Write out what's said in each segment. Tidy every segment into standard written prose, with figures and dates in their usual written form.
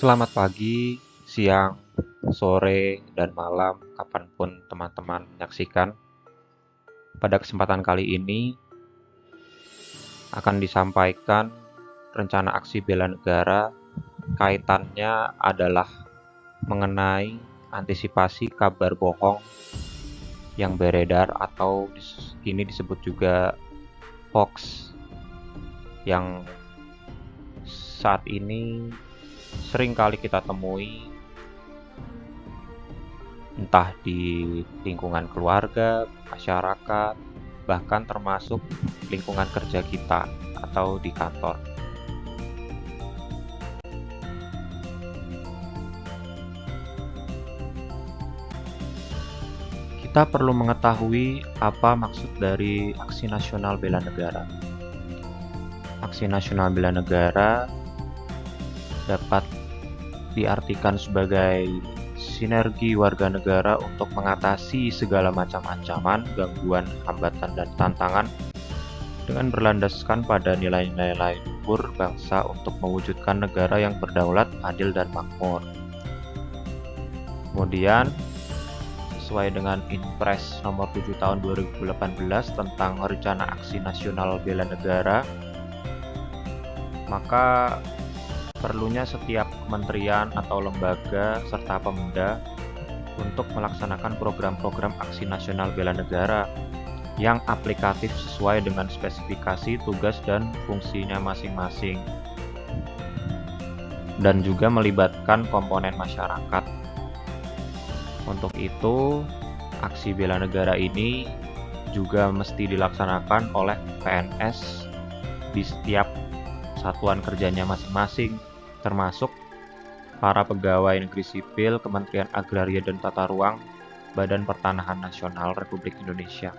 Selamat pagi, siang, sore, dan malam, kapanpun teman-teman menyaksikan. Pada kesempatan kali ini akan disampaikan rencana aksi bela negara. Kaitannya adalah mengenai antisipasi kabar bohong yang beredar atau kini disebut juga hoax yang saat ini sering kali kita temui entah di lingkungan keluarga, masyarakat, bahkan termasuk lingkungan kerja kita atau di kantor. Kita perlu mengetahui apa maksud dari Aksi Nasional Bela Negara. Aksi Nasional Bela Negara dapat diartikan sebagai sinergi warga negara untuk mengatasi segala macam ancaman, gangguan, hambatan, dan tantangan dengan berlandaskan pada nilai-nilai luhur bangsa untuk mewujudkan negara yang berdaulat, adil, dan makmur. Kemudian, sesuai dengan Inpres nomor 7 tahun 2018 tentang Rencana Aksi Nasional Bela Negara, maka perlunya setiap kementerian atau lembaga serta Pemda untuk melaksanakan program-program aksi nasional bela negara yang aplikatif sesuai dengan spesifikasi, tugas, dan fungsinya masing-masing, dan juga melibatkan komponen masyarakat. Untuk itu, aksi bela negara ini juga mesti dilaksanakan oleh PNS di setiap satuan kerjanya masing-masing, termasuk para pegawai negeri sipil, Kementerian Agraria dan Tata Ruang, Badan Pertanahan Nasional Republik Indonesia.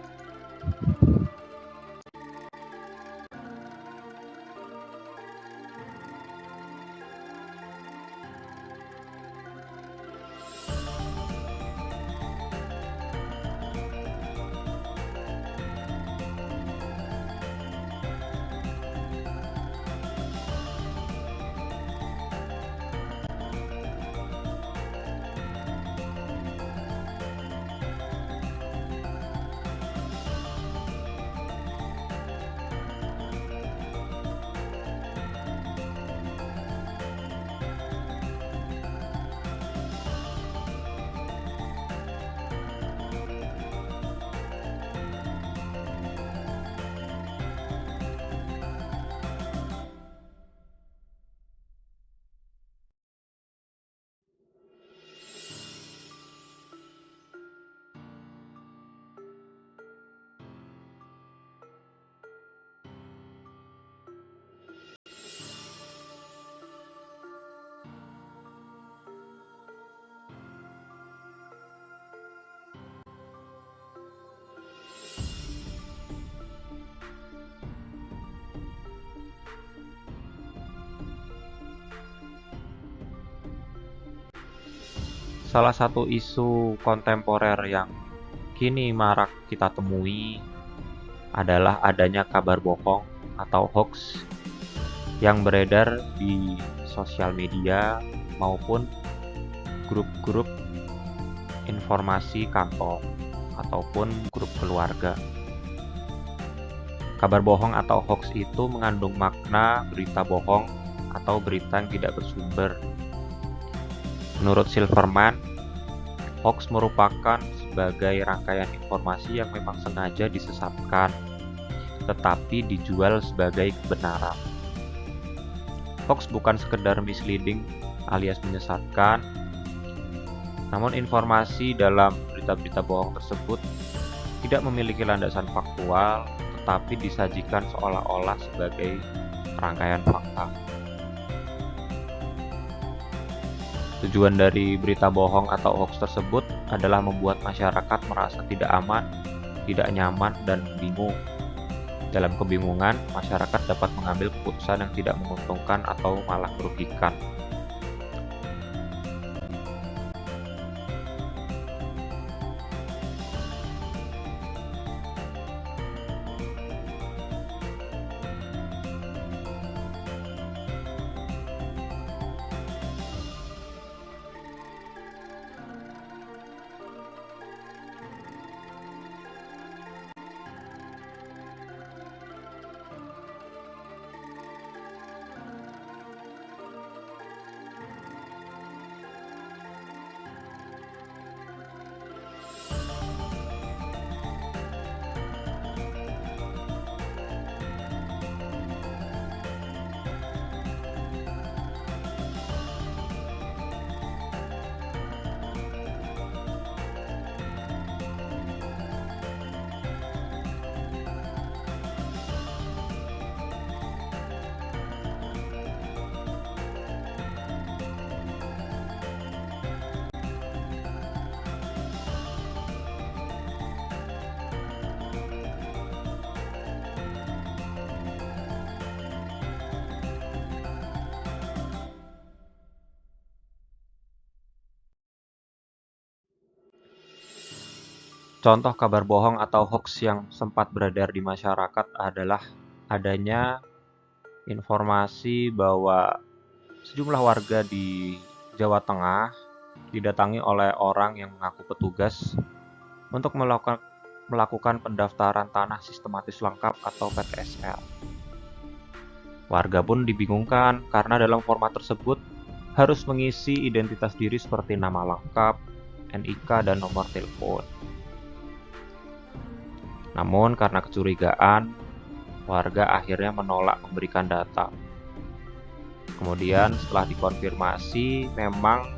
Salah satu isu kontemporer yang kini marak kita temui adalah adanya kabar bohong atau hoax yang beredar di sosial media maupun grup-grup informasi kantor ataupun grup keluarga. Kabar bohong atau hoax itu mengandung makna berita bohong atau berita yang tidak bersumber. Menurut Silverman, hoax merupakan sebagai rangkaian informasi yang memang sengaja disesatkan, tetapi dijual sebagai kebenaran. Hoax bukan sekedar misleading alias menyesatkan, namun informasi dalam berita-berita bohong tersebut tidak memiliki landasan faktual, tetapi disajikan seolah-olah sebagai rangkaian fakta. Tujuan dari berita bohong atau hoax tersebut adalah membuat masyarakat merasa tidak aman, tidak nyaman, dan bingung. Dalam kebingungan, masyarakat dapat mengambil keputusan yang tidak menguntungkan atau malah merugikan. Contoh kabar bohong atau hoax yang sempat beredar di masyarakat adalah adanya informasi bahwa sejumlah warga di Jawa Tengah didatangi oleh orang yang mengaku petugas untuk melakukan pendaftaran tanah sistematis lengkap atau PTSL. Warga pun dibingungkan karena dalam format tersebut harus mengisi identitas diri seperti nama lengkap, NIK, dan nomor telepon. Namun karena kecurigaan, warga akhirnya menolak memberikan data. Kemudian setelah dikonfirmasi, memang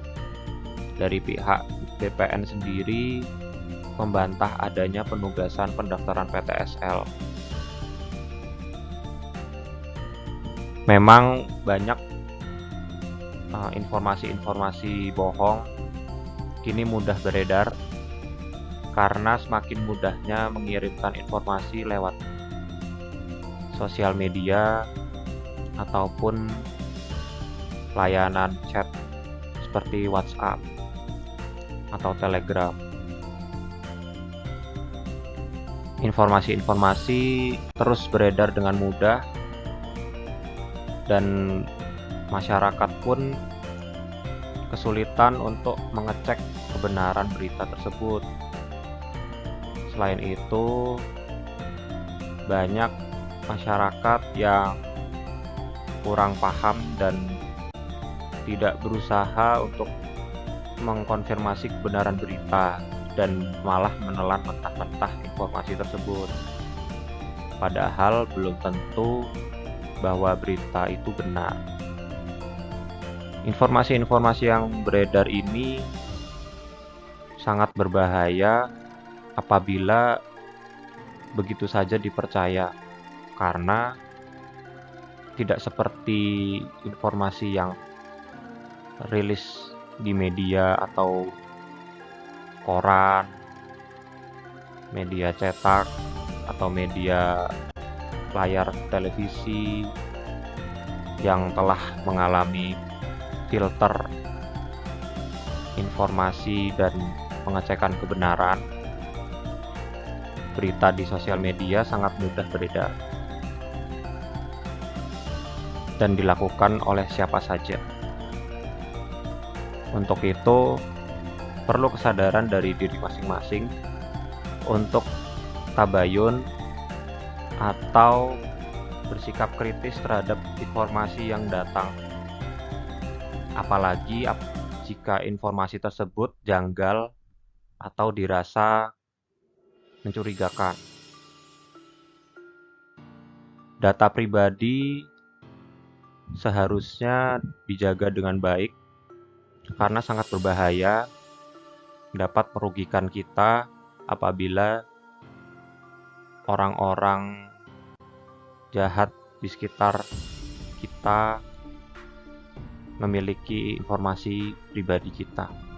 dari pihak BPN sendiri membantah adanya penugasan pendaftaran PTSL. Memang banyak informasi-informasi bohong kini mudah beredar karena semakin mudahnya mengirimkan informasi lewat sosial media ataupun layanan chat seperti WhatsApp atau Telegram. Informasi-informasi terus beredar dengan mudah dan masyarakat pun kesulitan untuk mengecek kebenaran berita tersebut. Selain itu, banyak masyarakat yang kurang paham dan tidak berusaha untuk mengkonfirmasi kebenaran berita dan malah menelan mentah-mentah informasi tersebut. Padahal belum tentu bahwa berita itu benar. Informasi-informasi yang beredar ini sangat berbahaya apabila begitu saja dipercaya, karena tidak seperti informasi yang rilis di media atau koran, media cetak, atau media layar televisi yang telah mengalami filter informasi dan pengecekan kebenaran. Berita di sosial media sangat mudah beredar dan dilakukan oleh siapa saja. Untuk itu, perlu kesadaran dari diri masing-masing untuk tabayun atau bersikap kritis terhadap informasi yang datang. Apalagi jika informasi tersebut janggal atau dirasa mencurigakan. Data pribadi seharusnya dijaga dengan baik karena sangat berbahaya, dapat merugikan kita apabila orang-orang jahat di sekitar kita memiliki informasi pribadi kita.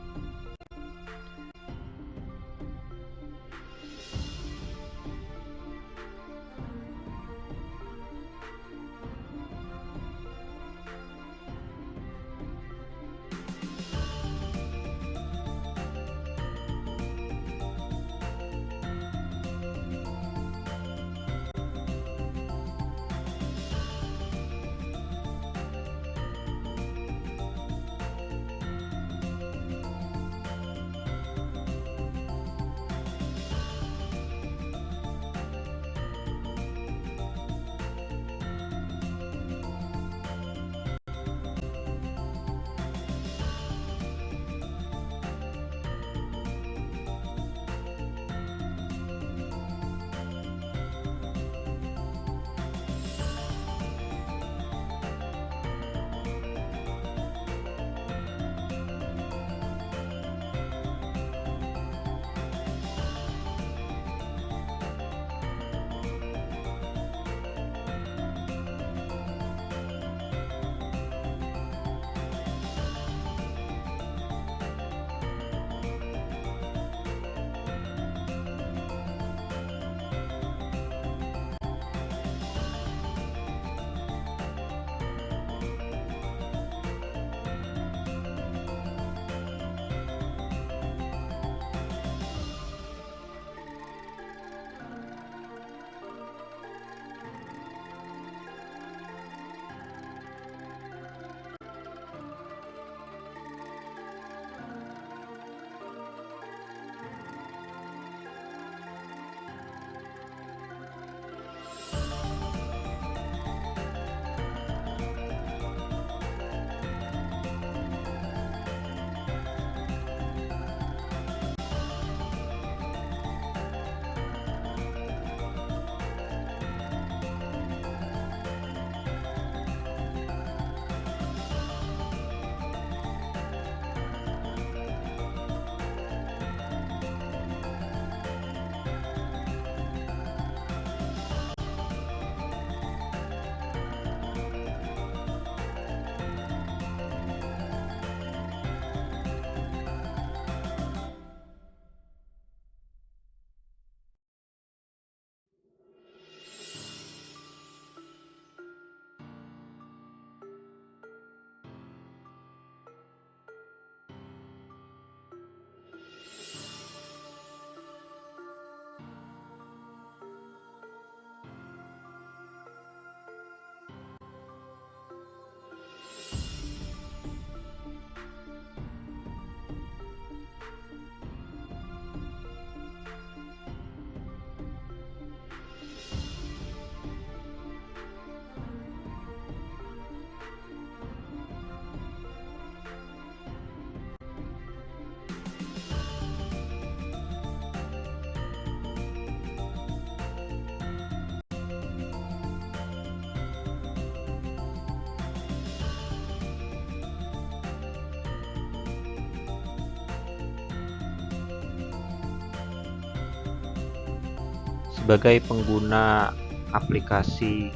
Sebagai pengguna aplikasi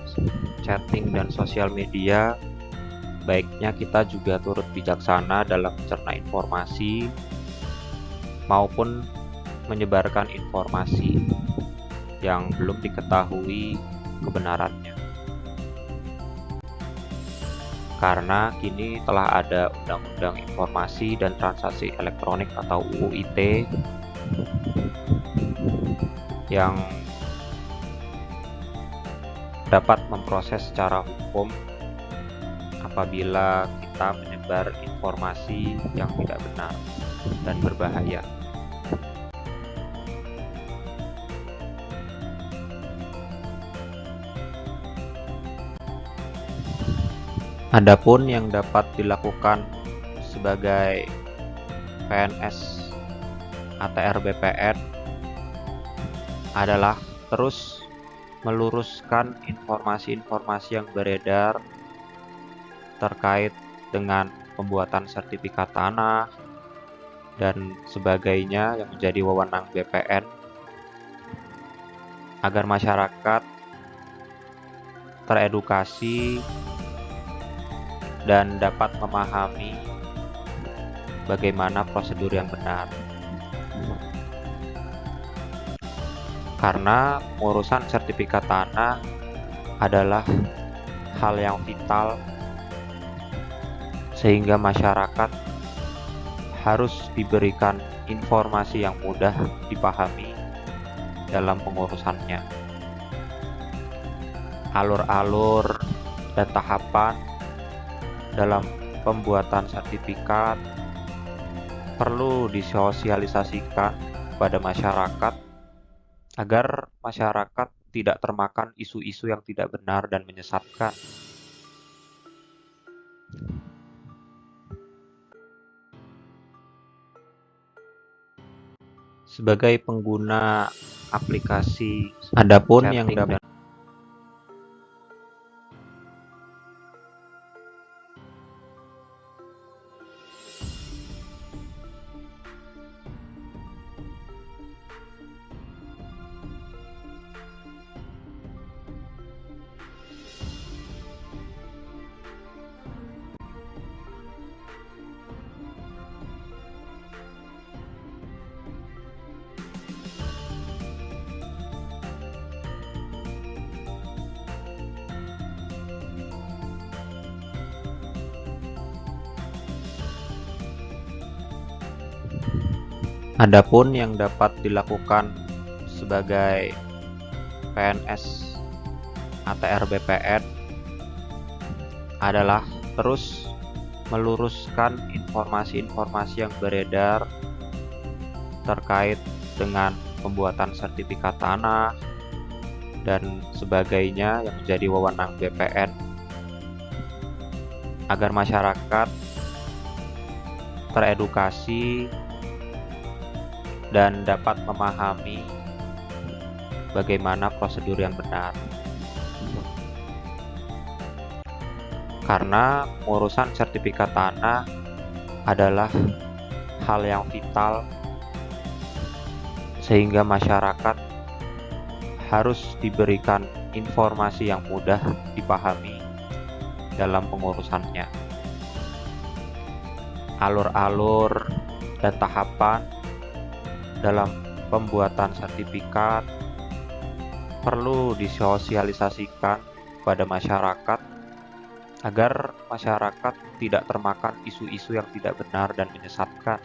chatting dan sosial media, baiknya kita juga turut bijaksana dalam mencerna informasi maupun menyebarkan informasi yang belum diketahui kebenarannya. Karena kini telah ada Undang-Undang Informasi dan Transaksi Elektronik atau UU ITE yang dapat memproses secara hukum apabila kita menyebar informasi yang tidak benar dan berbahaya. Adapun yang dapat dilakukan sebagai PNS ATR BPN adalah terus meluruskan informasi-informasi yang beredar terkait dengan pembuatan sertifikat tanah dan sebagainya yang menjadi wewenang BPN agar masyarakat teredukasi dan dapat memahami bagaimana prosedur yang benar. Karena urusan sertifikat tanah adalah hal yang vital sehingga masyarakat harus diberikan informasi yang mudah dipahami dalam pengurusannya. Alur-alur dan tahapan dalam pembuatan sertifikat perlu disosialisasikan kepada masyarakat agar masyarakat tidak termakan isu-isu yang tidak benar dan menyesatkan. Sebagai pengguna aplikasi adapun yang dapat Adapun yang dapat dilakukan sebagai PNS ATR BPN adalah terus meluruskan informasi-informasi yang beredar terkait dengan pembuatan sertifikat tanah dan sebagainya yang menjadi wewenang BPN agar masyarakat teredukasi dan dapat memahami bagaimana prosedur yang benar. Karena urusan sertifikat tanah adalah hal yang vital sehingga masyarakat harus diberikan informasi yang mudah dipahami dalam pengurusannya. Alur-alur dan tahapan dalam pembuatan sertifikat perlu disosialisasikan kepada masyarakat agar masyarakat tidak termakan isu-isu yang tidak benar dan menyesatkan.